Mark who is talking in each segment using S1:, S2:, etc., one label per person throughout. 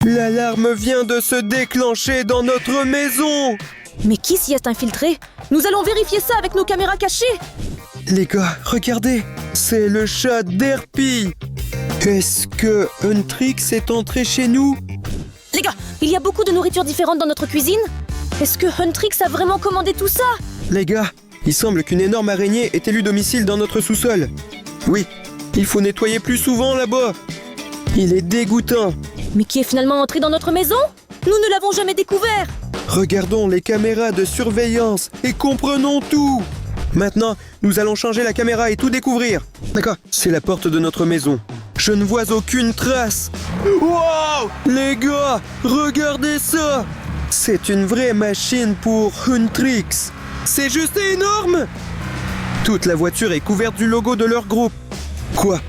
S1: L'alarme vient de se déclencher dans notre maison.
S2: Mais qui s'y est infiltré? Nous allons vérifier ça avec nos caméras cachées.
S1: Les gars, regardez, c'est le chat d'Herpy. Est-ce que Huntrix est entré chez nous?
S2: Les gars, il y a beaucoup de nourriture différente dans notre cuisine. Est-ce que Huntrix a vraiment commandé tout ça?
S1: Les gars, il semble qu'une énorme araignée ait élu domicile dans notre sous-sol. Oui, il faut nettoyer plus souvent là-bas. Il est dégoûtant.
S2: Mais qui est finalement entré dans notre maison? Nous ne l'avons jamais découvert.
S1: Regardons les caméras de surveillance et comprenons tout. Maintenant, nous allons changer la caméra et tout découvrir. D'accord, c'est la porte de notre maison. Je ne vois aucune trace. Wow! Les gars, regardez ça! C'est une vraie machine pour Huntrix. C'est juste énorme! Toute la voiture est couverte du logo de leur groupe. Quoi?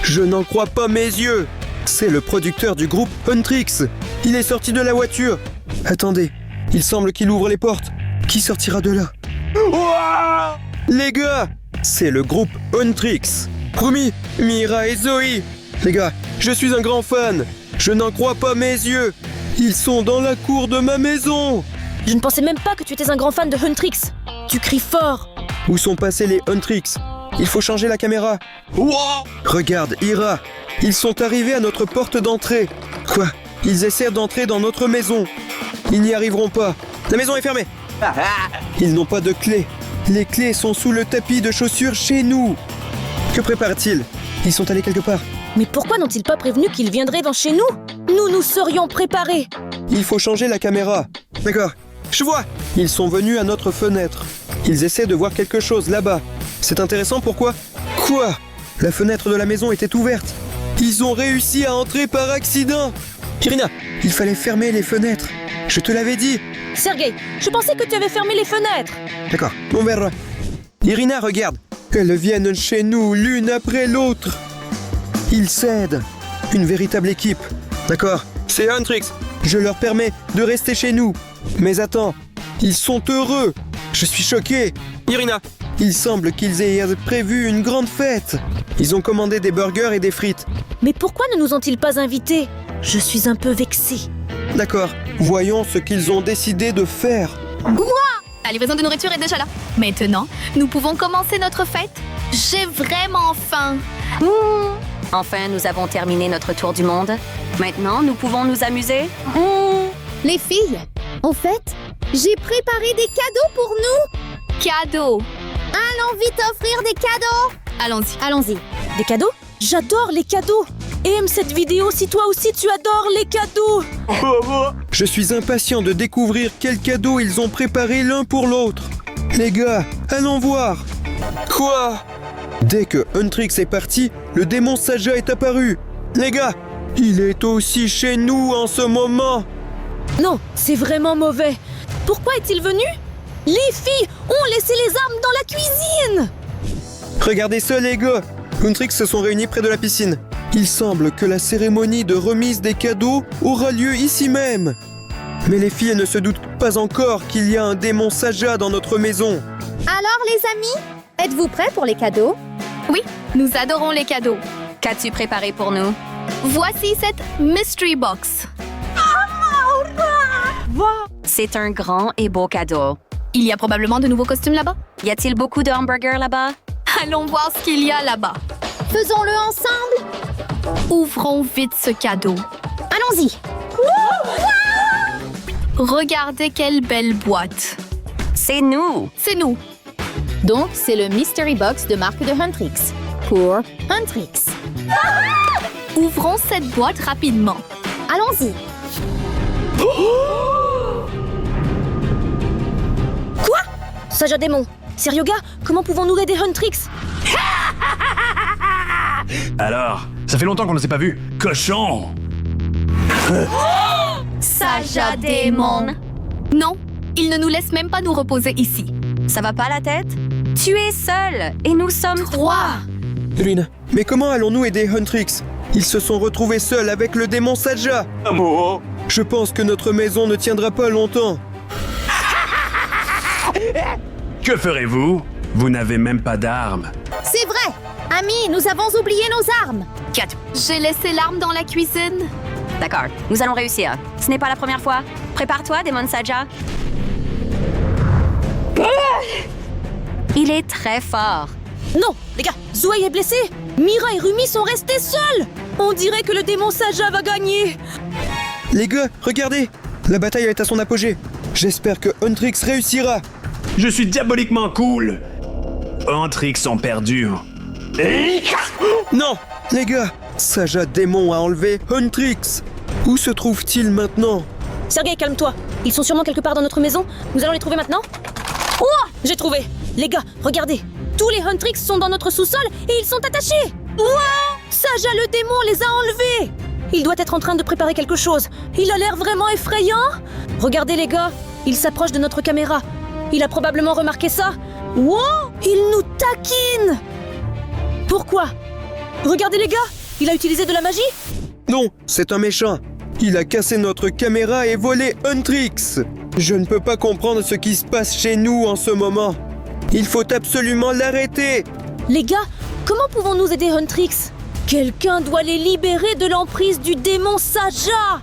S1: Je n'en crois pas mes yeux. C'est le producteur du groupe Huntrix. Il est sorti de la voiture. Attendez, il semble qu'il ouvre les portes. Qui sortira de là? Wow! Les gars, c'est le groupe Huntrix. Rumi, Mira et Zoé. Les gars, je suis un grand fan. Je n'en crois pas mes yeux. Ils sont dans la cour de ma maison.
S2: Je ne pensais même pas que tu étais un grand fan de Huntrix. Tu cries fort.
S1: Où sont passés les Huntrix? Il faut changer la caméra. Wow! Regarde, Ira. Ils sont arrivés à notre porte d'entrée. Quoi? Ils essaient d'entrer dans notre maison. Ils n'y arriveront pas. La maison est fermée. Ils n'ont pas de clé. Les clés sont sous le tapis de chaussures chez nous. Que préparent-ils? Ils sont allés quelque part.
S2: Mais pourquoi n'ont-ils pas prévenu qu'ils viendraient dans chez nous? Nous serions préparés.
S1: Il faut changer la caméra. D'accord. Je vois. Ils sont venus à notre fenêtre. Ils essaient de voir quelque chose là-bas. C'est intéressant, pourquoi? Quoi? La fenêtre de la maison était ouverte. Ils ont réussi à entrer par accident. Irina, il fallait fermer les fenêtres. Je te l'avais dit.
S2: Sergei, je pensais que tu avais fermé les fenêtres.
S1: D'accord, on verra. Irina, regarde. Elles viennent chez nous l'une après l'autre. Ils s'aident. Une véritable équipe. D'accord, c'est Huntrix. Je leur permets de rester chez nous. Mais attends, ils sont heureux. Je suis choqué. Irina, il semble qu'ils aient prévu une grande fête. Ils ont commandé des burgers et des frites.
S2: Mais pourquoi ne nous ont-ils pas invités? Je suis un peu vexée.
S1: D'accord, voyons ce qu'ils ont décidé de faire.
S3: La livraison de nourriture est déjà là. Maintenant, nous pouvons commencer notre fête. J'ai vraiment faim.
S4: Enfin, nous avons terminé notre tour du monde. Maintenant, nous pouvons nous amuser.
S5: Les filles, au fait, j'ai préparé des cadeaux pour nous.
S3: Cadeau.
S5: Allons vite offrir des cadeaux.
S3: Allons-y.
S5: Allons-y.
S2: Des cadeaux? J'adore les cadeaux. Aime cette vidéo si toi aussi tu adores les cadeaux.
S1: Je suis impatient de découvrir quels cadeaux ils ont préparés l'un pour l'autre. Les gars, allons voir. Quoi? Dès que Huntrix est parti, le démon Saja est apparu. Les gars, il est aussi chez nous en ce moment.
S2: Non, c'est vraiment mauvais. Pourquoi est-il venu? Les filles ont laissé les armes dans la cuisine.
S1: Regardez ça, les gars. Huntrix se sont réunis près de la piscine. Il semble que la cérémonie de remise des cadeaux aura lieu ici même. Mais les filles ne se doutent pas encore qu'il y a un démon Saja dans notre maison.
S5: Alors les amis, êtes-vous prêts pour les cadeaux?
S3: Oui, nous adorons les cadeaux.
S4: Qu'as-tu préparé pour nous?
S3: Voici cette mystery box.
S4: C'est un grand et beau cadeau.
S3: Il y a probablement de nouveaux costumes là-bas.
S4: Y a-t-il beaucoup de hamburgers là-bas?
S3: Allons voir ce qu'il y a là-bas.
S5: Faisons-le ensemble.
S3: Ouvrons vite ce cadeau.
S5: Allons-y.
S3: Regardez quelle belle boîte.
S4: C'est nous!
S3: C'est nous.
S5: Donc, c'est le Mystery Box de marque de Huntrix. Pour Huntrix.
S3: Ouvrons cette boîte rapidement.
S5: Allons-y.
S2: Quoi? Saja démon. Sérioga, comment pouvons-nous aider Huntrix?
S6: Alors, ça fait longtemps qu'on ne s'est pas vu. Cochon!
S3: Saja démon. Non, il ne nous laisse même pas nous reposer ici.
S4: Ça va pas la tête? Tu es seul et nous sommes trois!
S1: Irina, mais comment allons-nous aider Huntrix? Ils se sont retrouvés seuls avec le démon Saja. Je pense que notre maison ne tiendra pas longtemps.
S6: Que ferez-vous? Vous n'avez même pas d'armes.
S5: C'est vrai. Amis, nous avons oublié nos armes.
S3: J'ai laissé l'arme dans la cuisine.
S4: D'accord, nous allons réussir. Ce n'est pas la première fois. Prépare-toi, Démon Saja. Il est très fort.
S2: Non, les gars, Zoé est blessée. Mira et Rumi sont restés seuls. On dirait que le démon Saja va gagner.
S1: Les gars, regardez. La bataille est à son apogée. J'espère que Huntrix réussira.
S6: Je suis diaboliquement cool. Huntrix ont perdu.
S1: Non, les gars, Saja démon a enlevé Huntrix. Où se trouve-t-il maintenant?
S2: Sergei, calme-toi. Ils sont sûrement quelque part dans notre maison. Nous allons les trouver maintenant. Oh, j'ai trouvé. Les gars, regardez. Tous les Huntrix sont dans notre sous-sol et ils sont attachés. Wow! Saja le démon les a enlevés. Il doit être en train de préparer quelque chose. Il a l'air vraiment effrayant. Regardez les gars, il s'approche de notre caméra. Il a probablement remarqué ça. Wow! Il nous taquine. Pourquoi? Regardez les gars, il a utilisé de la magie.
S1: Non, c'est un méchant. Il a cassé notre caméra et volé Huntrix. Je ne peux pas comprendre ce qui se passe chez nous en ce moment. Il faut absolument l'arrêter.
S2: Les gars, comment pouvons-nous aider Huntrix? Quelqu'un doit les libérer de l'emprise du démon Saja.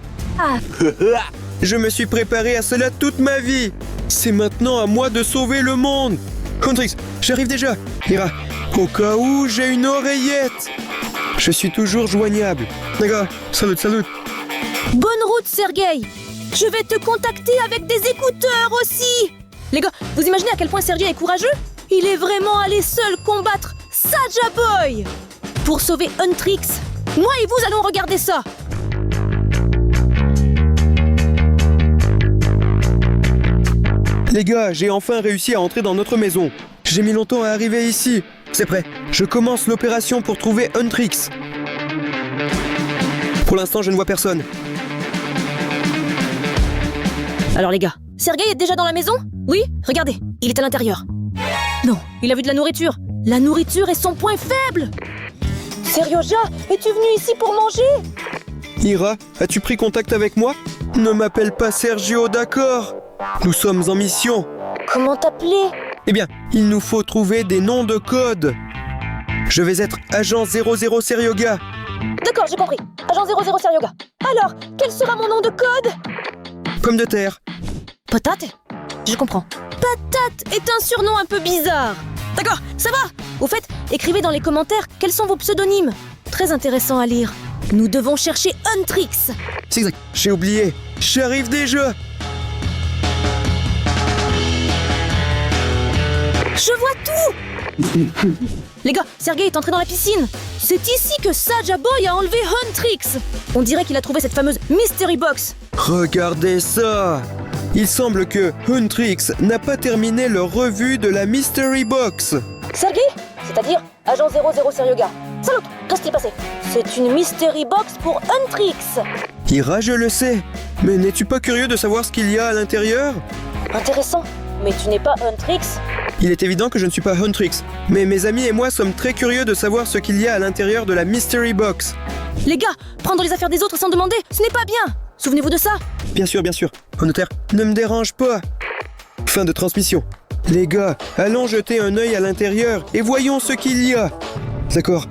S1: Je me suis préparé à cela toute ma vie. C'est maintenant à moi de sauver le monde. Huntrix, j'arrive déjà. Mira, au cas où, j'ai une oreillette. Je suis toujours joignable. D'accord, salut.
S2: Bonne route, Sergei. Je vais te contacter avec des écouteurs aussi. Les gars, vous imaginez à quel point Sergei est courageux? Il est vraiment allé seul combattre Saja Boy. Pour sauver Huntrix, moi et vous allons regarder ça.
S1: Les gars, j'ai enfin réussi à entrer dans notre maison. J'ai mis longtemps à arriver ici. C'est prêt. Je commence l'opération pour trouver Huntrix. Pour l'instant, je ne vois personne.
S2: Alors les gars, Sergei est déjà dans la maison? Oui, regardez, il est à l'intérieur. Non, il a vu de la nourriture. La nourriture est son point faible. Serioja, es-tu venu ici pour manger?
S1: Ira, as-tu pris contact avec moi? Ne m'appelle pas Sergio, d'accord? Nous sommes en mission.
S2: Comment t'appeler?
S1: Eh bien, il nous faut trouver des noms de code. Je vais être Agent 00 Serioga.
S2: D'accord, j'ai compris. Agent 00 Serioga. Alors, quel sera mon nom de code?
S1: Pomme de terre.
S2: Patate? Je comprends. Patate est un surnom un peu bizarre. D'accord, ça va. Au fait, écrivez dans les commentaires quels sont vos pseudonymes. Très intéressant à lire. Nous devons chercher Huntrix.
S1: C'est exact. J'ai oublié. J'arrive déjà.
S2: Je vois tout. Les gars, Sergei est entré dans la piscine. C'est ici que Saja Boy a enlevé Huntrix. On dirait qu'il a trouvé cette fameuse Mystery Box.
S1: Regardez ça. Il semble que Huntrix n'a pas terminé leur revue de la Mystery Box.
S2: Sergei, c'est-à-dire Agent 00 Serioga. Salut, qu'est-ce qui s'est passé? C'est une Mystery Box pour Huntrix.
S1: Ira, je le sais. Mais n'es-tu pas curieux de savoir ce qu'il y a à l'intérieur?
S2: Intéressant. Mais tu n'es pas Huntrix?
S1: Il est évident que je ne suis pas Huntrix, mais mes amis et moi sommes très curieux de savoir ce qu'il y a à l'intérieur de la Mystery Box.
S2: Les gars, prendre les affaires des autres sans demander, ce n'est pas bien. Souvenez-vous de ça.
S1: Bien sûr. Notaire, ne me dérange pas. Fin de transmission. Les gars, allons jeter un œil à l'intérieur et voyons ce qu'il y a. D'accord.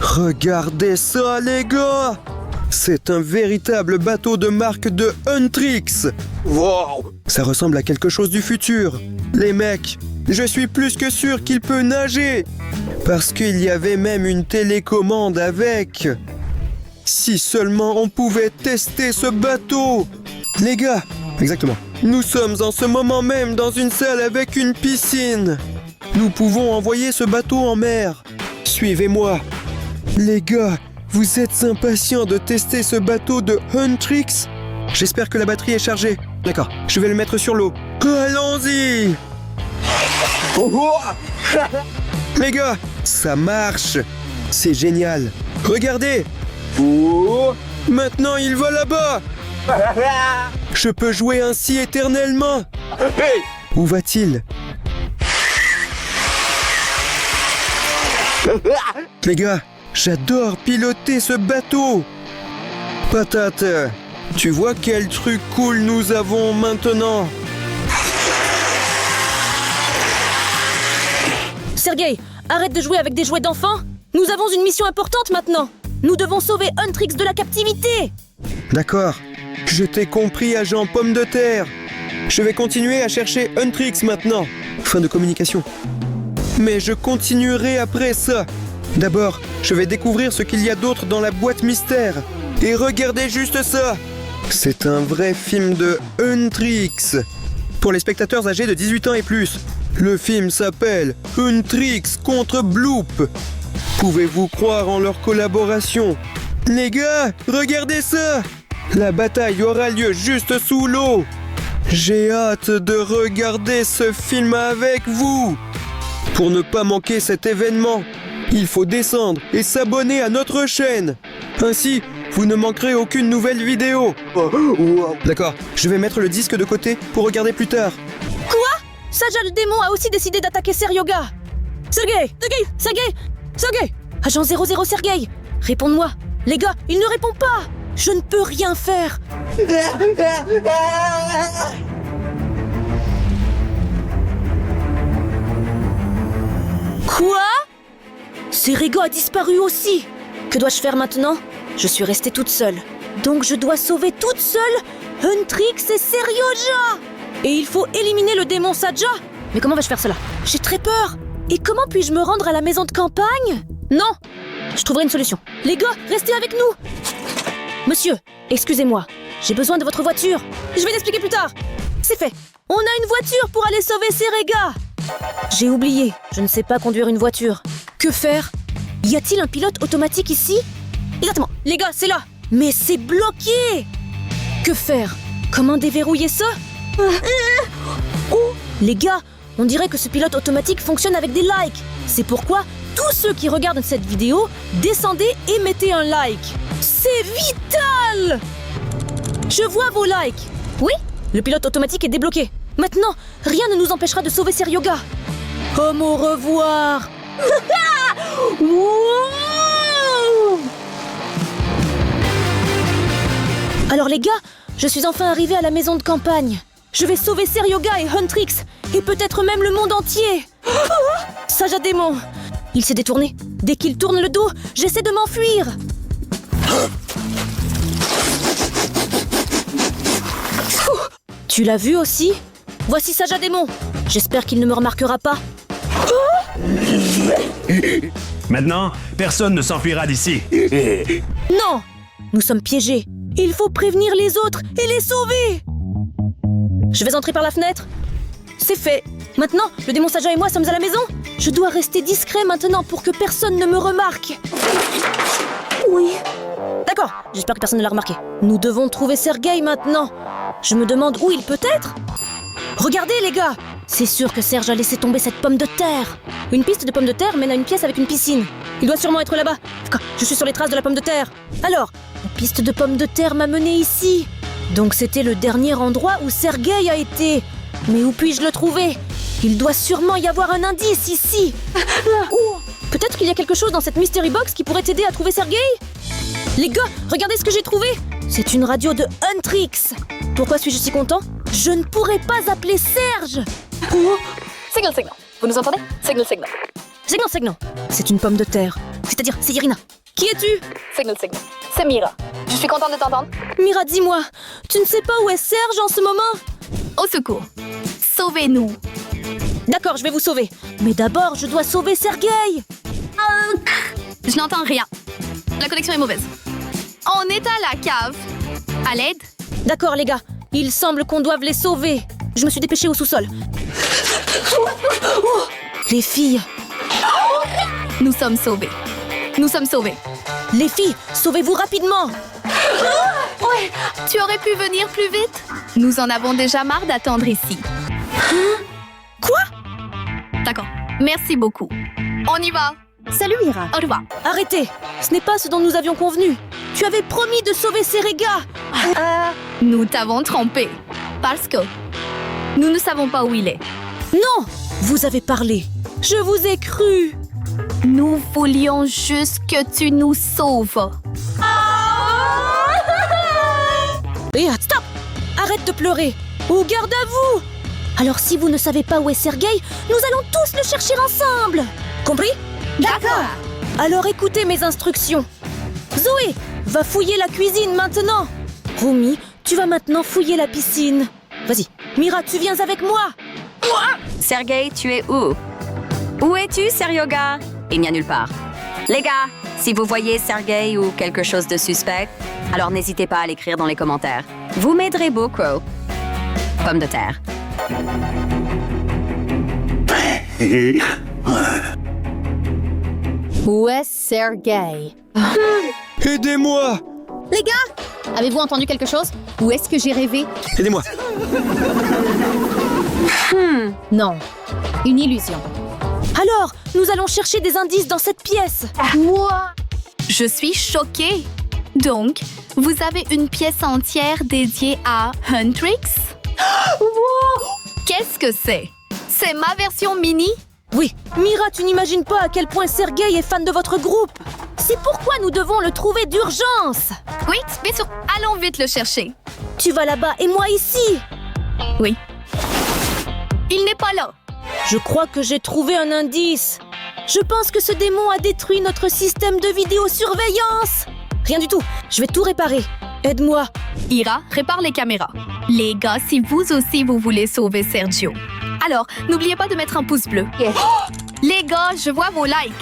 S1: Regardez ça, les gars. C'est un véritable bateau de marque de Huntrix. Wow. Ça ressemble à quelque chose du futur. Les mecs, je suis plus que sûr qu'il peut nager. Parce qu'il y avait même une télécommande avec. Si seulement on pouvait tester ce bateau. Les gars, exactement. Nous sommes en ce moment même dans une salle avec une piscine. Nous pouvons envoyer ce bateau en mer. Suivez-moi. Les gars, vous êtes impatients de tester ce bateau de Huntrix? J'espère que la batterie est chargée. D'accord, je vais le mettre sur l'eau. Allons-y! Les gars, ça marche! C'est génial! Regardez! Maintenant il va là-bas! Je peux jouer ainsi éternellement! Où va-t-il? Les gars, j'adore piloter ce bateau! Patate, tu vois quel truc cool nous avons maintenant?
S2: Sergei, arrête de jouer avec des jouets d'enfants. Nous avons une mission importante maintenant. Nous devons sauver Huntrix de la captivité.
S1: D'accord. Je t'ai compris, agent Pomme de Terre. Je vais continuer à chercher Huntrix maintenant. Fin de communication. Mais je continuerai après ça. D'abord, je vais découvrir ce qu'il y a d'autre dans la boîte mystère. Et regardez juste ça. C'est un vrai film de Huntrix. Pour les spectateurs âgés de 18 ans et plus. Le film s'appelle Huntrix contre Bloop. Pouvez-vous croire en leur collaboration? Les gars, regardez ça! La bataille aura lieu juste sous l'eau. J'ai hâte de regarder ce film avec vous. Pour ne pas manquer cet événement, il faut descendre et s'abonner à notre chaîne. Ainsi, vous ne manquerez aucune nouvelle vidéo. D'accord, je vais mettre le disque de côté pour regarder plus tard.
S2: Quoi? Saja le démon a aussi décidé d'attaquer Seryoga. Sergei! Agent 00 Sergei, réponds-moi. Les gars, il ne répond pas. Je ne peux rien faire. Quoi? Serego a disparu aussi. Que dois-je faire maintenant? Je suis restée toute seule. Donc je dois sauver toute seule Huntrix et Seryoja. Et il faut éliminer le démon Saja. Mais comment vais-je faire cela? J'ai très peur. Et comment puis-je me rendre à la maison de campagne? Non, je trouverai une solution. Les gars, restez avec nous. Monsieur, excusez-moi. J'ai besoin de votre voiture. Je vais l'expliquer plus tard. C'est fait. On a une voiture pour aller sauver Serega. J'ai oublié. Je ne sais pas conduire une voiture. Que faire? Y a-t-il un pilote automatique ici? Exactement. Les gars, c'est là. Mais c'est bloqué. Que faire? Comment déverrouiller ça? Les gars, on dirait que ce pilote automatique fonctionne avec des likes. C'est pourquoi tous ceux qui regardent cette vidéo, descendez et mettez un like. C'est vital! Je vois vos likes. Oui, le pilote automatique est débloqué. Maintenant, rien ne nous empêchera de sauver Seryoga. Comme au revoir. Wow! Alors les gars, je suis enfin arrivée à la maison de campagne. Je vais sauver Seryoga et Huntrix, et peut-être même le monde entier. Saja démon. Il s'est détourné. Dès qu'il tourne le dos, j'essaie de m'enfuir. Tu l'as vu aussi? Voici Saja démon. J'espère qu'il ne me remarquera pas.
S6: Maintenant, personne ne s'enfuira d'ici.
S2: Non! Nous sommes piégés. Il faut prévenir les autres et les sauver. Je vais entrer par la fenêtre. C'est fait. Maintenant, le démon Saja et moi sommes à la maison. Je dois rester discret maintenant pour que personne ne me remarque. Oui. D'accord, j'espère que personne ne l'a remarqué. Nous devons trouver Sergei maintenant. Je me demande où il peut être. Regardez les gars, c'est sûr que Serge a laissé tomber cette pomme de terre. Une piste de pomme de terre mène à une pièce avec une piscine. Il doit sûrement être là-bas. Je suis sur les traces de la pomme de terre. Alors, une piste de pomme de terre m'a mené ici. Donc c'était le dernier endroit où Sergei a été. Mais où puis-je le trouver? Il doit sûrement y avoir un indice ici. Peut-être qu'il y a quelque chose dans cette mystery box qui pourrait t'aider à trouver Sergei? Les gars, regardez ce que j'ai trouvé. C'est une radio de Huntrix. Pourquoi suis-je si content? Je ne pourrais pas appeler Serge.
S3: Signal, signal. Vous nous entendez? Signal, signal.
S2: Signal. C'est une pomme de terre. C'est-à-dire, c'est Irina. Qui es-tu?
S3: Signal, signal. C'est Mira. Je suis contente de t'entendre.
S2: Mira, dis-moi, tu ne sais pas où est Serge en ce moment?
S3: Au secours. Sauvez-nous.
S2: D'accord, je vais vous sauver. Mais d'abord, je dois sauver Sergei.
S3: Je n'entends rien. La connexion est mauvaise. On est à la cave. À l'aide?
S2: D'accord, les gars. Il semble qu'on doive les sauver. Je me suis dépêchée au sous-sol. Les filles.
S3: Nous sommes sauvés. Nous sommes sauvés.
S2: Les filles, sauvez-vous rapidement.
S3: Tu aurais pu venir plus vite? Nous en avons déjà marre d'attendre ici.
S2: Quoi?
S3: D'accord. Merci beaucoup. On y va.
S5: Salut Mira.
S3: Au revoir.
S2: Arrêtez. Ce n'est pas ce dont nous avions convenu. Tu avais promis de sauver Serega.
S3: Nous t'avons trompé. Parce que nous ne savons pas où il est.
S2: Non, vous avez parlé. Je vous ai cru.
S3: Nous voulions juste que tu nous sauves.
S2: Et stop! Arrête de pleurer. Ou garde à vous. Alors si vous ne savez pas où est Sergei, nous allons tous le chercher ensemble. Compris?
S5: D'accord.
S2: Alors écoutez mes instructions. va fouiller la cuisine maintenant. Rumi, tu vas maintenant fouiller la piscine. Vas-y, Mira, tu viens avec moi.
S4: Sergei, tu es où? Où es-tu, Seryoga? Il n'y a nulle part. Les gars, si vous voyez Sergei ou quelque chose de suspect, alors n'hésitez pas à l'écrire dans les commentaires. Vous m'aiderez beaucoup. Pomme de terre.
S5: Où est Sergei?
S1: Aidez-moi!
S5: Les gars, avez-vous entendu quelque chose? Où est-ce que j'ai rêvé?
S1: Aidez-moi!
S5: Non, une illusion.
S2: Alors, nous allons chercher des indices dans cette pièce.
S5: Moi?
S3: Je suis choquée. Donc, vous avez une pièce entière dédiée à Huntrix? Qu'est-ce que c'est? C'est ma version mini?
S2: Oui, Mira, tu n'imagines pas à quel point Sergei est fan de votre groupe. C'est pourquoi nous devons le trouver d'urgence.
S3: Oui, bien sûr. Allons vite le chercher.
S2: Tu vas là-bas et moi ici.
S3: Oui. Il n'est pas là.
S2: Je crois que j'ai trouvé un indice. Je pense que ce démon a détruit notre système de vidéosurveillance. Rien du tout, je vais tout réparer. Aide-moi.
S3: Ira, répare les caméras. Les gars, si vous aussi vous voulez sauver Sergio, alors n'oubliez pas de mettre un pouce bleu. Oh! Les gars, je vois vos likes.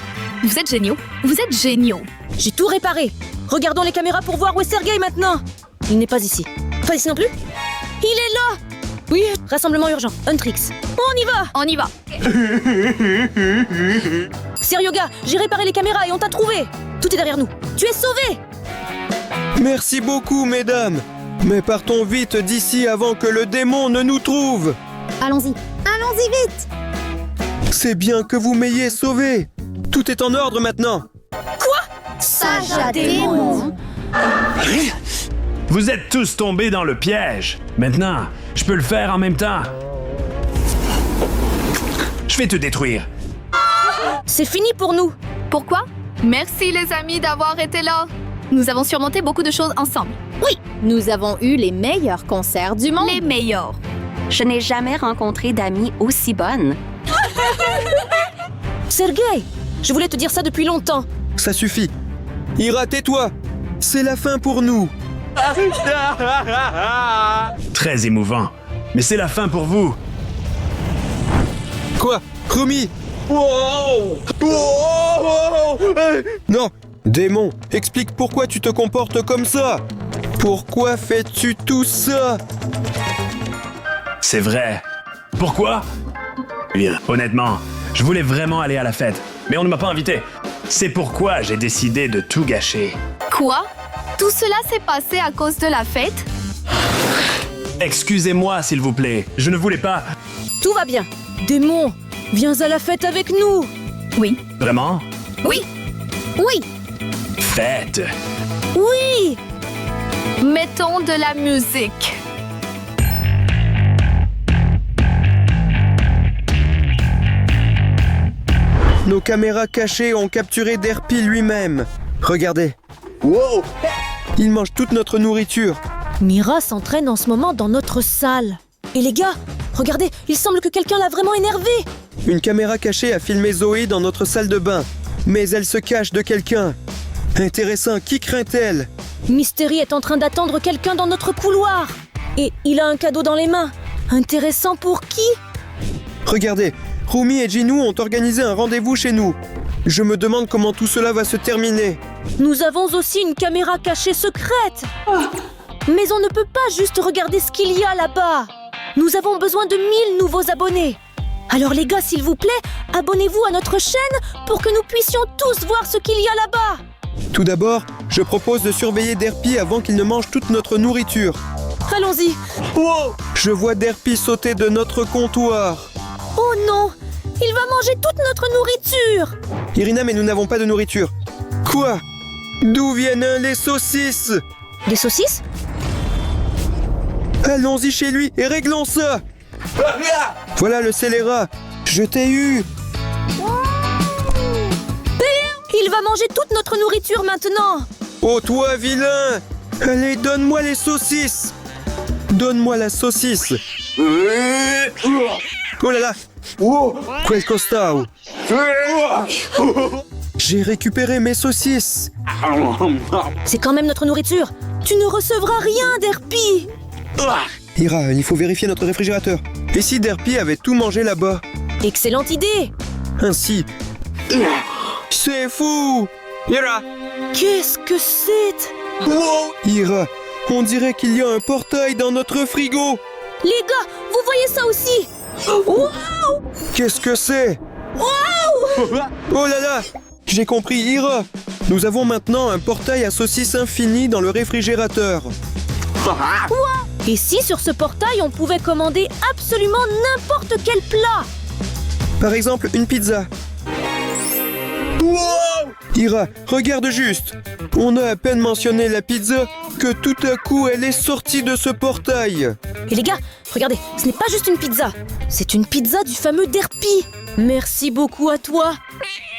S3: Vous êtes géniaux. Vous êtes géniaux.
S2: J'ai tout réparé. Regardons les caméras pour voir où est Sergei maintenant. Il n'est pas ici. Pas ici non plus. Il est là. Oui, rassemblement urgent. Huntrix. On y va.
S3: On y va.
S2: Seryoga, j'ai réparé les caméras et on t'a trouvé. Tout est derrière nous. Tu es sauvé.
S1: Merci beaucoup, mesdames! Mais partons vite d'ici avant que le démon ne nous trouve!
S5: Allons-y. Allons-y vite.
S1: C'est bien que vous m'ayez sauvé! Tout est en ordre maintenant!
S5: Saja démon.
S6: Vous êtes tous tombés dans le piège. Maintenant, je peux le faire en même temps. Je vais te détruire.
S2: C'est fini pour nous.
S3: Pourquoi? Merci les amis d'avoir été là. Nous avons surmonté beaucoup de choses ensemble.
S5: Nous avons eu les meilleurs concerts du monde.
S3: Les meilleurs.
S4: Je n'ai jamais rencontré d'amies aussi bonnes.
S2: Sergei, je voulais te dire ça depuis longtemps.
S1: Ça suffit! Ira, tais-toi! C'est la fin pour nous!
S6: Très émouvant. Mais c'est la fin pour vous.
S1: Quoi? Rumi! Non! Démon, explique pourquoi tu te comportes comme ça! Pourquoi fais-tu tout ça?
S6: C'est vrai. Pourquoi? Bien, honnêtement, je voulais vraiment aller à la fête, mais on ne m'a pas invité. C'est pourquoi j'ai décidé de tout gâcher.
S3: Quoi? Tout cela s'est passé à cause de la fête?
S6: Excusez-moi, s'il vous plaît. Je ne voulais pas...
S2: Tout va bien. Démon, viens à la fête avec nous.
S3: Oui.
S6: Vraiment?
S3: Oui.
S5: Oui.
S6: Fête.
S2: Oui.
S3: Mettons de la musique.
S1: Nos caméras cachées ont capturé Derpy lui-même. Regardez. Wow! Il mange toute notre nourriture.
S2: Mira s'entraîne en ce moment dans notre salle. Et les gars, regardez, il semble que quelqu'un l'a vraiment énervé.
S1: Une caméra cachée a filmé Zoé dans notre salle de bain. Mais elle se cache de quelqu'un. Intéressant, qui craint-elle?
S2: Mystery est en train d'attendre quelqu'un dans notre couloir. Et il a un cadeau dans les mains. Intéressant pour qui?
S1: Regardez, Rumi et Jinou ont organisé un rendez-vous chez nous. Je me demande comment tout cela va se terminer.
S2: Nous avons aussi une caméra cachée secrète. Mais on ne peut pas juste regarder ce qu'il y a là-bas. Nous avons besoin de 1000 nouveaux abonnés. Alors les gars, s'il vous plaît, abonnez-vous à notre chaîne pour que nous puissions tous voir ce qu'il y a là-bas.
S1: Tout d'abord, je propose de surveiller Derpy avant qu'il ne mange toute notre nourriture.
S2: Allons-y.
S1: Je vois Derpy sauter de notre comptoir.
S2: Oh non, il va manger toute notre nourriture.
S1: Irina, mais nous n'avons pas de nourriture. Quoi? D'où viennent les saucisses?
S2: Des saucisses?
S1: Allons-y chez lui et réglons ça. Voilà le scélérat. Je t'ai eu.
S2: Il va manger toute notre nourriture maintenant.
S1: Oh toi, vilain! Allez, donne-moi les saucisses. Donne-moi la saucisse. Oh là là. Quel costao. J'ai récupéré mes saucisses.
S2: C'est quand même notre nourriture. Tu ne recevras rien, Derpy.
S1: Ira, il faut vérifier notre réfrigérateur. Et si Derpy avait tout mangé là-bas?
S2: Excellente idée.
S1: Ainsi... C'est fou! Ira!
S2: Qu'est-ce que c'est?
S1: Ira, on dirait qu'il y a un portail dans notre frigo.
S2: Les gars, vous voyez ça aussi? Waouh!
S1: Qu'est-ce que c'est? Oh là là! J'ai compris, Ira. Nous avons maintenant un portail à saucisses infini dans le réfrigérateur.
S2: Et si sur ce portail, on pouvait commander absolument n'importe quel plat?
S1: Par exemple, une pizza. Ira, regarde juste. On a à peine mentionné la pizza que tout à coup elle est sortie de ce portail.
S2: Et les gars, regardez, ce n'est pas juste une pizza. C'est une pizza du fameux Derpy. Merci beaucoup à toi.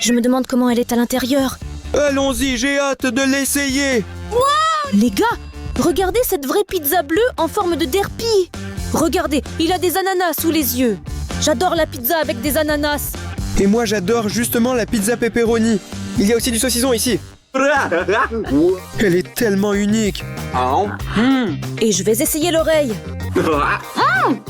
S2: Je me demande comment elle est à l'intérieur.
S1: Allons-y, j'ai hâte de l'essayer.
S2: Les gars, regardez cette vraie pizza bleue en forme de Derpy. Regardez, il a des ananas sous les yeux. J'adore la pizza avec des ananas.
S1: Et moi j'adore justement la pizza pepperoni. Il y a aussi du saucisson ici. Elle est tellement unique.
S2: Et je vais essayer l'oreille.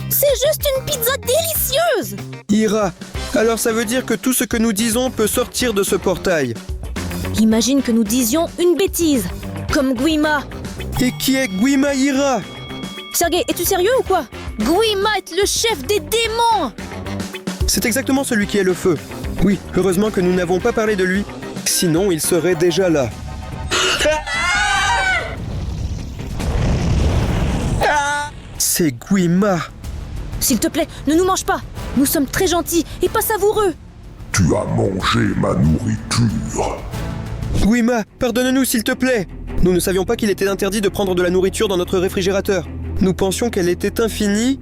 S2: C'est juste une pizza délicieuse.
S1: Ira, alors ça veut dire que tout ce que nous disons peut sortir de ce portail.
S2: Imagine que nous disions une bêtise, comme Guima.
S1: Et qui est Guima Ira?
S2: Sergei, es-tu sérieux ou quoi? Guima est le chef des démons.
S1: C'est exactement celui qui est le feu. Oui, heureusement que nous n'avons pas parlé de lui. Sinon, il serait déjà là. C'est Guima.
S2: S'il te plaît, ne nous mange pas. Nous sommes très gentils et pas savoureux.
S7: Tu as mangé ma nourriture.
S1: Guima, pardonne-nous s'il te plaît. Nous ne savions pas qu'il était interdit de prendre de la nourriture dans notre réfrigérateur. Nous pensions qu'elle était infinie.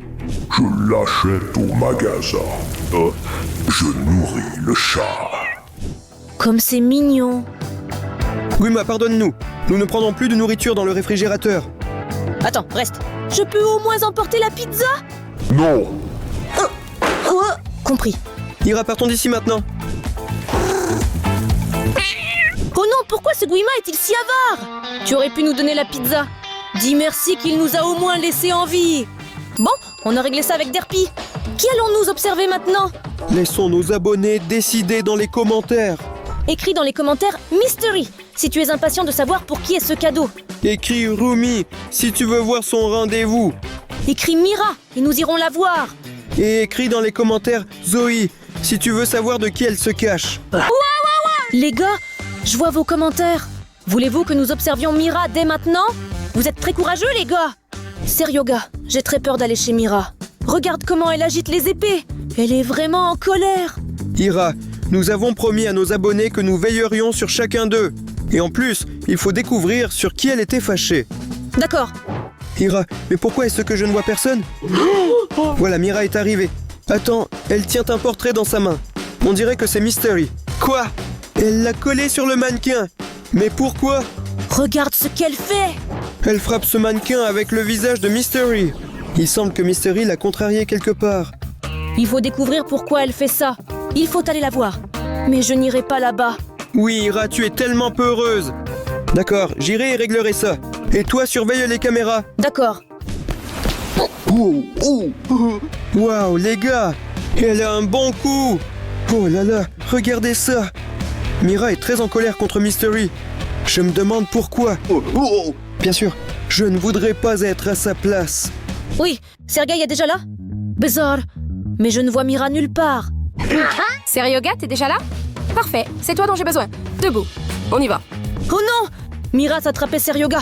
S7: Je l'achète au magasin. Je nourris le chat.
S2: Comme c'est mignon.
S1: Guima, pardonne-nous. Nous ne prendrons plus de nourriture dans le réfrigérateur.
S2: Attends, reste. Je peux au moins emporter la pizza?
S7: Non.
S2: Compris.
S1: Ira, partons d'ici maintenant.
S2: Oh non, pourquoi ce Guima est-il si avare? Tu aurais pu nous donner la pizza. Dis merci qu'il nous a au moins laissé en vie. Bon, on a réglé ça avec Derpy. Qui allons-nous observer maintenant?
S1: Laissons nos abonnés décider dans les commentaires.
S2: Écris dans les commentaires Mystery si tu es impatient de savoir pour qui est ce cadeau.
S1: Écris Rumi si tu veux voir son rendez-vous.
S2: Écris Mira et nous irons la voir.
S1: Et écris dans les commentaires Zoé si tu veux savoir de qui elle se cache.
S2: Les gars, je vois vos commentaires. Voulez-vous que nous observions Mira dès maintenant? Vous êtes très courageux, les gars. Seryoga, j'ai très peur d'aller chez Mira. Regarde comment elle agite les épées. Elle est vraiment en colère.
S1: Ira, nous avons promis à nos abonnés que nous veillerions sur chacun d'eux. Et en plus, il faut découvrir sur qui elle était fâchée.
S2: D'accord.
S1: Ira, mais pourquoi est-ce que je ne vois personne? Voilà, Mira est arrivée. Attends, elle tient un portrait dans sa main. On dirait que c'est Mystery. Quoi? Elle l'a collé sur le mannequin. Mais pourquoi?
S2: Regarde ce qu'elle fait.
S1: Elle frappe ce mannequin avec le visage de Mystery. Il semble que Mystery l'a contrariée quelque part.
S2: Il faut découvrir pourquoi elle fait ça. Il faut aller la voir. Mais je n'irai pas là-bas.
S1: Oui, Ira, tu es tellement peu heureuse. D'accord, j'irai et réglerai ça. Et toi, surveille les caméras.
S2: D'accord.
S1: Waouh, les gars, elle a un bon coup. Oh là là, regardez ça. Mira est très en colère contre Mystery. Je me demande pourquoi. Bien sûr, je ne voudrais pas être à sa place.
S2: Oui, Sergei est déjà là? Bizarre. Mais je ne vois Mira nulle part.
S8: Seryoga, t'es déjà là? Parfait, c'est toi dont j'ai besoin. Debout, on y va.
S2: Oh non! Mira s'attrapait Seryoga.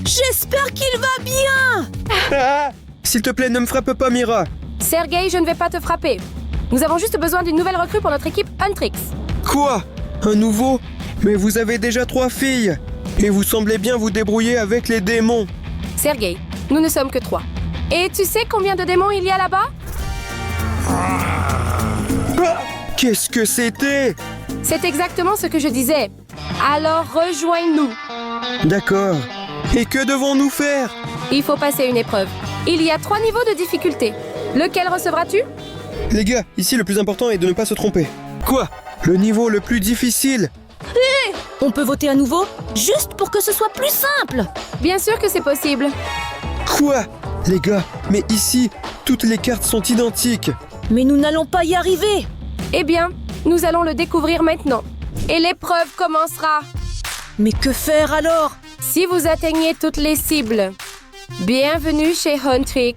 S2: J'espère qu'il va bien!
S1: S'il te plaît, ne me frappe pas, Mira.
S8: Sergei, je ne vais pas te frapper. Nous avons juste besoin d'une nouvelle recrue pour notre équipe Huntrix.
S1: Quoi? Un nouveau? Mais vous avez déjà 3 filles. Et vous semblez bien vous débrouiller avec les démons.
S8: Sergei, nous ne sommes que 3. Et tu sais combien de démons il y a là-bas?
S1: Qu'est-ce que c'était?
S8: C'est exactement ce que je disais. Alors rejoins-nous.
S1: D'accord. Et que devons-nous faire?
S8: Il faut passer une épreuve. Il y a 3 niveaux de difficulté. Lequel recevras-tu?
S1: Les gars, ici le plus important est de ne pas se tromper. Quoi? Le niveau le plus difficile?
S2: On peut voter à nouveau, juste pour que ce soit plus simple.
S8: Bien sûr que c'est possible.
S1: Quoi? Les gars, mais ici, toutes les cartes sont identiques.
S2: Mais nous n'allons pas y arriver.
S8: Eh bien, nous allons le découvrir maintenant. Et l'épreuve commencera.
S2: Mais que faire alors?
S8: Si vous atteignez toutes les cibles. Bienvenue chez Huntrix.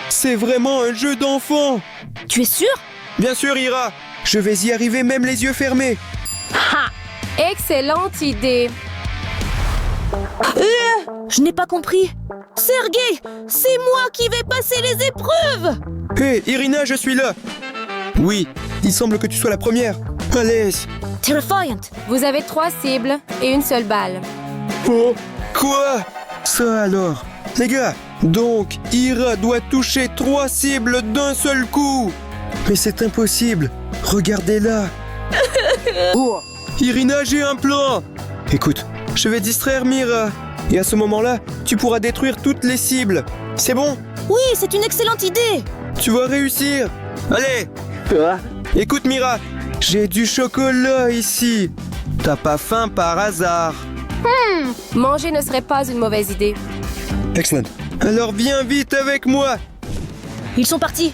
S1: C'est vraiment un jeu d'enfant.
S2: Tu es sûr?
S1: Bien sûr, Ira. Je vais y arriver même les yeux fermés.
S8: Excellente idée.
S2: Je n'ai pas compris. Sergei, c'est moi qui vais passer les épreuves.
S1: Hé, Irina, je suis là. Oui, il semble que tu sois la première. Allez.
S2: Terrifiant.
S8: Vous avez 3 cibles et une seule balle.
S1: Oh, quoi? Ça alors? Les gars, donc Ira doit toucher 3 cibles d'un seul coup. Mais c'est impossible. Regardez-la. Oh, Irina, j'ai un plan. Écoute, je vais distraire Mira. Et à ce moment-là, tu pourras détruire toutes les cibles. C'est bon?
S2: Oui, c'est une excellente idée.
S1: Tu vas réussir. Allez. Écoute Mira, j'ai du chocolat ici. T'as pas faim par hasard?
S8: Manger ne serait pas une mauvaise idée.
S1: Excellent. Alors viens vite avec moi.
S2: Ils sont partis.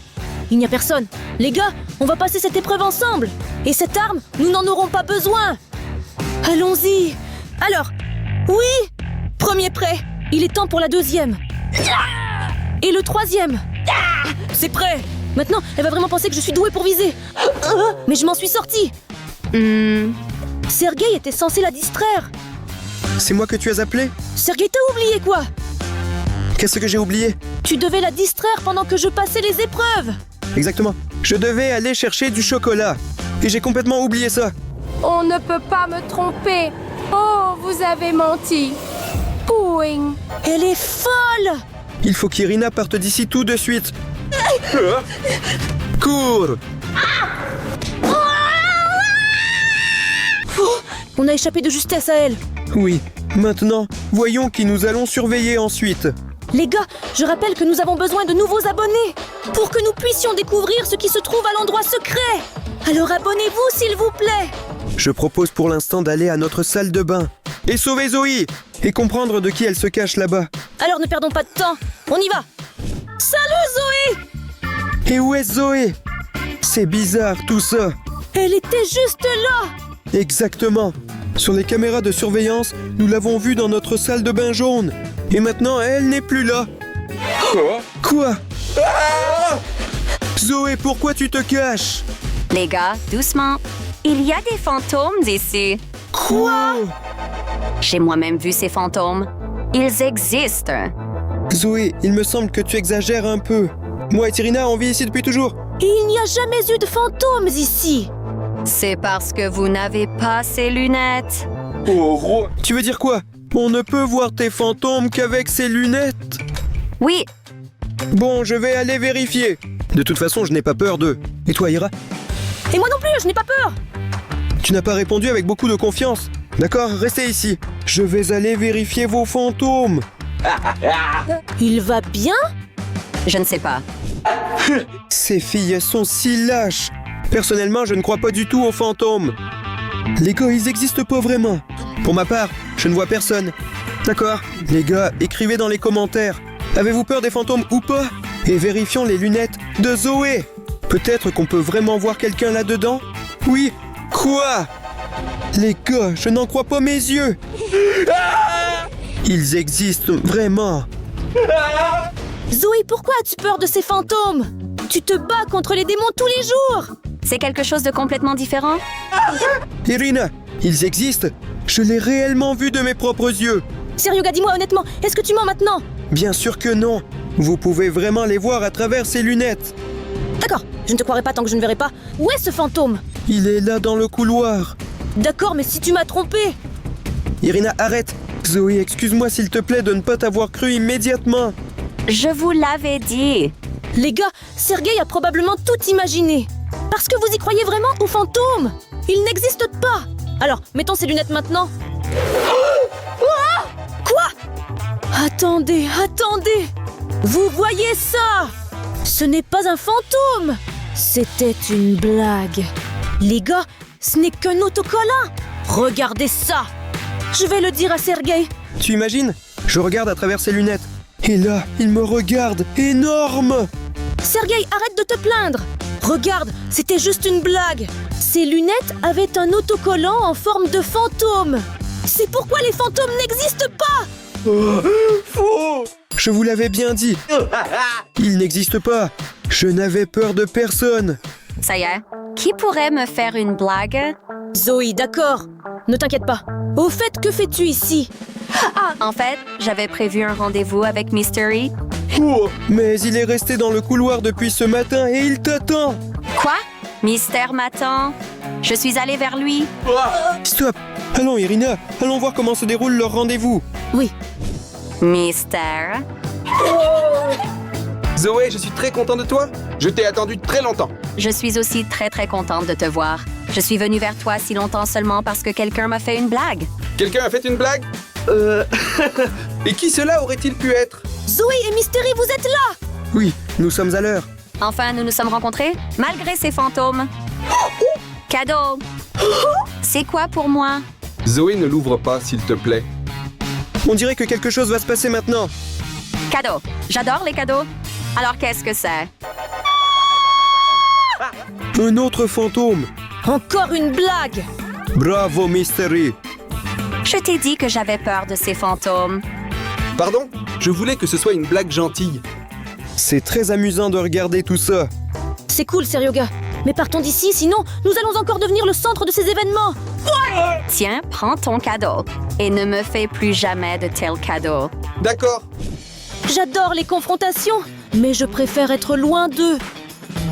S2: Il n'y a personne. Les gars, on va passer cette épreuve ensemble. Et cette arme, nous n'en aurons pas besoin. Allons-y. Alors, oui. Premier prêt. Il est temps pour la deuxième. Et le troisième. C'est prêt. Maintenant, elle va vraiment penser que je suis douée pour viser. Mais je m'en suis sortie. Sergei était censé la distraire.
S1: C'est moi que tu as appelé?
S2: Sergei, t'as oublié quoi?
S1: Qu'est-ce que j'ai oublié?
S2: Tu devais la distraire pendant que je passais les épreuves.
S1: Exactement. Je devais aller chercher du chocolat. Et j'ai complètement oublié ça.
S8: On ne peut pas me tromper. Oh, vous avez menti. Pouing.
S2: Elle est folle.
S1: Il faut qu'Irina parte d'ici tout de suite. Cours!
S2: On a échappé de justesse à elle.
S1: Oui. Maintenant, voyons qui nous allons surveiller ensuite.
S2: Les gars, je rappelle que nous avons besoin de nouveaux abonnés pour que nous puissions découvrir ce qui se trouve à l'endroit secret. Alors abonnez-vous s'il vous plaît.
S1: Je propose pour l'instant d'aller à notre salle de bain et sauver Zoé et comprendre de qui elle se cache là-bas.
S2: Alors ne perdons pas de temps. On y va. Salut Zoé!
S1: Et où est Zoé? C'est bizarre tout ça.
S2: Elle était juste là.
S1: Exactement. Sur les caméras de surveillance, nous l'avons vue dans notre salle de bain jaune. Et maintenant, elle n'est plus là. Quoi? Zoé, pourquoi tu te caches?
S4: Les gars, doucement. Il y a des fantômes ici.
S1: Quoi?
S4: J'ai moi-même vu ces fantômes. Ils existent.
S1: Zoé, il me semble que tu exagères un peu. Moi et Irina, on vit ici depuis toujours.
S2: Et il n'y a jamais eu de fantômes ici.
S4: C'est parce que vous n'avez pas ces lunettes.
S1: Tu veux dire quoi? On ne peut voir tes fantômes qu'avec ces lunettes?
S4: Oui,
S1: Bon, je vais aller vérifier. De toute façon, je n'ai pas peur d'eux. Et toi, Ira?
S2: Et moi non plus, je n'ai pas peur.
S1: Tu n'as pas répondu avec beaucoup de confiance. D'accord, restez ici. Je vais aller vérifier vos fantômes.
S2: Il va bien?
S4: je ne sais pas.
S1: Ces filles, elles sont si lâches. Personnellement, je ne crois pas du tout aux fantômes. Les gars, ils n'existent pas vraiment. Pour ma part, je ne vois personne. D'accord? Les gars, écrivez dans les commentaires. Avez-vous peur des fantômes ou pas? Et vérifions les lunettes de Zoé. Peut-être qu'on peut vraiment voir quelqu'un là-dedans? Oui. Quoi? Les gars, je n'en crois pas mes yeux. Ils existent vraiment.
S2: Zoé, pourquoi as-tu peur de ces fantômes? Tu te bats contre les démons tous les jours.
S4: C'est quelque chose de complètement différent?
S1: Irina, ils existent. Je l'ai réellement vu de mes propres yeux.
S2: Seryoga, dis-moi honnêtement, est-ce que tu mens maintenant?
S1: Bien sûr que non. Vous pouvez vraiment les voir à travers ces lunettes.
S2: D'accord, je ne te croirai pas tant que je ne verrai pas. Où est ce fantôme?
S1: Il est là dans le couloir.
S2: D'accord, mais si tu m'as trompé.
S1: Irina, arrête. Zoé, excuse-moi s'il te plaît de ne pas t'avoir cru immédiatement.
S4: Je vous l'avais dit.
S2: Les gars, Sergei a probablement tout imaginé. Parce que vous y croyez vraiment aux fantômes? Ils n'existent pas. Alors, mettons ces lunettes maintenant. Quoi? Attendez. Vous voyez ça? Ce n'est pas un fantôme. C'était une blague. Les gars, ce n'est qu'un autocollant. Regardez ça! Je vais le dire à Sergei.
S1: Tu imagines? Je regarde à travers ses lunettes. Et là, il me regarde. Énorme!
S2: Sergei, arrête de te plaindre! Regarde, c'était juste une blague. Ces lunettes avaient un autocollant en forme de fantôme. C'est pourquoi les fantômes n'existent pas!
S1: Faux! Je vous l'avais bien dit. Il n'existe pas. Je n'avais peur de personne.
S4: Ça y est. Qui pourrait me faire une blague?
S2: Zoé, d'accord. Ne t'inquiète pas. Au fait, que fais-tu ici?
S4: En fait, j'avais prévu un rendez-vous avec Mystery.
S1: Oh, mais il est resté dans le couloir depuis ce matin et il t'attend.
S4: Quoi? Mystère m'attend. Je suis allée vers lui.
S1: Stop! Allons, Irina, allons voir comment se déroule leur rendez-vous.
S2: Oui.
S4: Mystère.
S9: Zoé, je suis très content de toi. Je t'ai attendu très longtemps.
S4: Je suis aussi très très contente de te voir. Je suis venue vers toi si longtemps seulement parce que quelqu'un m'a fait une blague.
S9: Quelqu'un a fait une blague? Et qui cela aurait-il pu être?
S2: Zoé et Mystery, vous êtes là!
S1: Oui, nous sommes à l'heure.
S4: Enfin, nous nous sommes rencontrés, malgré ces fantômes. Cadeau. C'est quoi pour moi?
S9: Zoé, ne l'ouvre pas, s'il te plaît.
S1: On dirait que quelque chose va se passer maintenant.
S4: Cadeau. J'adore les cadeaux. Alors qu'est-ce que c'est?
S1: Un autre fantôme.
S2: Encore une blague!
S1: Bravo, Mystery.
S4: Je t'ai dit que j'avais peur de ces fantômes.
S9: Pardon? Je voulais que ce soit une blague gentille.
S1: C'est très amusant de regarder tout ça.
S2: C'est cool, Seryoga. Mais partons d'ici, sinon nous allons encore devenir le centre de ces événements.
S4: Tiens, prends ton cadeau. Et ne me fais plus jamais de tels cadeaux.
S9: D'accord.
S2: J'adore les confrontations, mais je préfère être loin d'eux.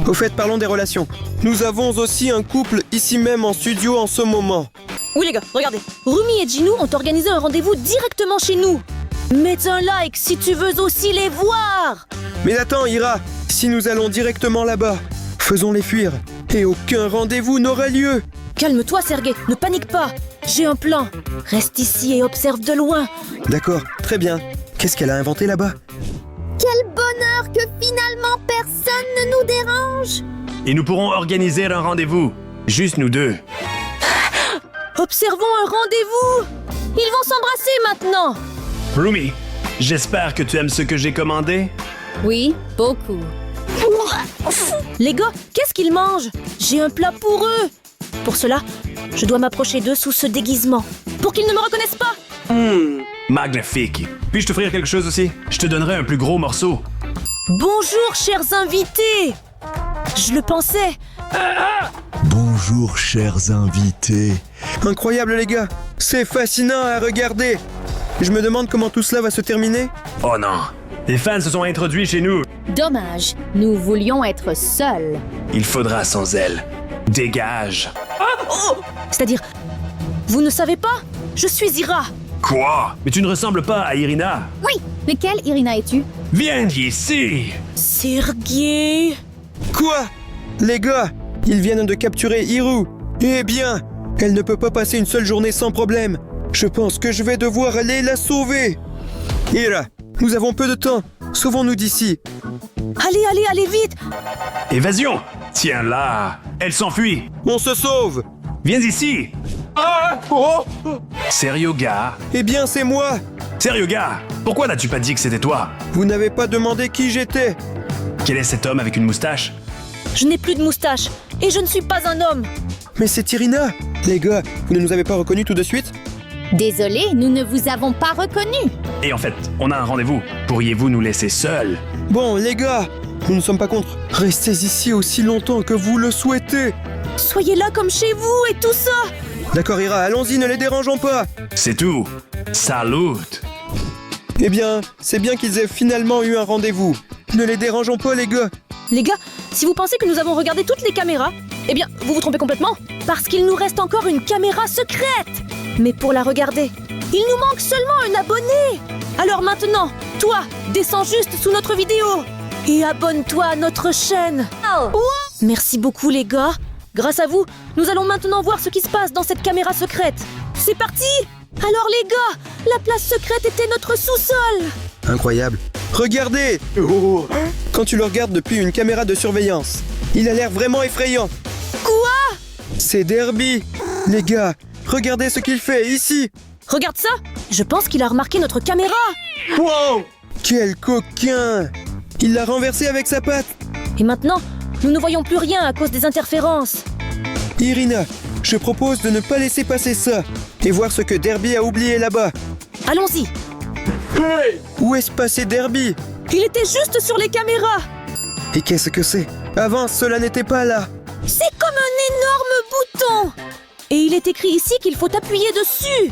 S1: Au fait, parlons des relations. Nous avons aussi un couple ici même en studio en ce moment.
S2: Oui les gars, regardez. Rumi et Jinou ont organisé un rendez-vous directement chez nous. Mets un like si tu veux aussi les voir.
S1: Mais attends, Ira, si nous allons directement là-bas, faisons-les fuir. Et aucun rendez-vous n'aura lieu.
S2: Calme-toi, Sergei, ne panique pas. J'ai un plan. Reste ici et observe de loin.
S1: D'accord, très bien. Qu'est-ce qu'elle a inventé là-bas?
S5: Quel bonheur que finalement personne ne nous dérange!
S6: Et nous pourrons organiser un rendez-vous. Juste nous deux.
S2: Observons un rendez-vous. Ils vont s'embrasser maintenant.
S6: Rumi, j'espère que tu aimes ce que j'ai commandé.
S8: Oui, beaucoup.
S2: Les gars, qu'est-ce qu'ils mangent? J'ai un plat pour eux. Pour cela, je dois m'approcher d'eux sous ce déguisement. Pour qu'ils ne me reconnaissent pas.
S6: Magnifique. Puis-je t'offrir quelque chose aussi? Je te donnerai un plus gros morceau.
S2: Bonjour, chers invités. Je le pensais.
S10: Bonjour, chers invités.
S1: Incroyable, les gars. C'est fascinant à regarder. Je me demande comment tout cela va se terminer.
S6: Oh non. Les fans se sont introduits chez nous.
S8: Dommage, nous voulions être seuls.
S6: Il faudra sans elle. Dégage.
S2: C'est-à-dire, vous ne savez pas? Je suis Ira.
S6: Quoi? Mais tu ne ressembles pas à Irina.
S8: Oui, mais quelle Irina es-tu?
S6: Viens ici.
S2: Sergei.
S1: Quoi? Les gars, ils viennent de capturer Hiru. Eh bien, elle ne peut pas passer une seule journée sans problème. Je pense que je vais devoir aller la sauver. Ira, nous avons peu de temps. Sauvons-nous d'ici.
S2: Allez vite.
S6: Évasion. Tiens là. Elle s'enfuit.
S1: On se sauve.
S6: Viens ici. Seryoga.
S1: Eh bien, c'est moi.
S6: Seryoga. Pourquoi n'as-tu pas dit que c'était toi?
S1: Vous n'avez pas demandé qui j'étais.
S6: Quel est cet homme avec une moustache?
S2: Je n'ai plus de moustache. Et je ne suis pas un homme.
S1: Mais c'est Irina. Les gars, vous ne nous avez pas reconnus tout de suite?
S5: Désolé, nous ne vous avons pas reconnus.
S6: Et en fait, on a un rendez-vous. Pourriez-vous nous laisser seuls?
S1: Bon, les gars, nous ne sommes pas contre. Restez ici aussi longtemps que vous le souhaitez.
S2: Soyez là comme chez vous et tout ça.
S1: D'accord, Ira, allons-y, ne les dérangeons pas.
S6: C'est tout. Salut.
S1: Eh bien, c'est bien qu'ils aient finalement eu un rendez-vous. Ne les dérangeons pas, les gars.
S2: Les gars, si vous pensez que nous avons regardé toutes les caméras, eh bien, vous vous trompez complètement. Parce qu'il nous reste encore une caméra secrète. Mais pour la regarder, il nous manque seulement un abonné. Alors maintenant, toi, descends juste sous notre vidéo. Et abonne-toi à notre chaîne. Merci beaucoup, les gars. Grâce à vous, nous allons maintenant voir ce qui se passe dans cette caméra secrète. C'est parti! Alors les gars, la place secrète était notre sous-sol.
S1: Incroyable. Regardez! Quand tu le regardes depuis une caméra de surveillance, il a l'air vraiment effrayant.
S2: Quoi?
S1: C'est Derby. Les gars, Regardez ce qu'il fait, ici.
S2: Regarde ça! Je pense qu'il a remarqué notre caméra!
S1: Wow! Quel coquin! Il l'a renversé avec sa patte.
S2: Et maintenant, nous ne voyons plus rien à cause des interférences.
S1: Irina, je propose de ne pas laisser passer ça et voir ce que Derby a oublié là-bas.
S2: Allons-y!
S1: Où est-ce passé Derby?
S2: Il était juste sur les caméras!
S1: Et qu'est-ce que c'est? Avant, cela n'était pas là.
S2: C'est comme un énorme bouton! Et il est écrit ici qu'il faut appuyer dessus!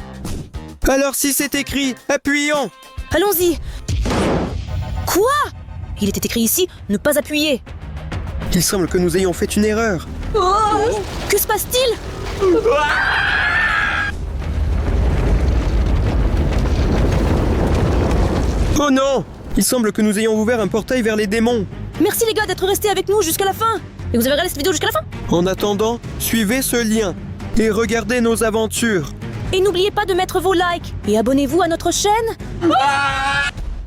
S1: Alors si c'est écrit, appuyons!
S2: Allons-y! Quoi? Il était écrit ici, ne pas appuyer.
S1: Il semble que nous ayons fait une erreur.
S2: Oh! Que se passe-t-il?
S1: Oh non! Il semble que nous ayons ouvert un portail vers les démons.
S2: Merci les gars d'être restés avec nous jusqu'à la fin. Et vous avez regardé cette vidéo jusqu'à la fin?
S1: En attendant, suivez ce lien et regardez nos aventures.
S2: Et n'oubliez pas de mettre vos likes et abonnez-vous à notre chaîne.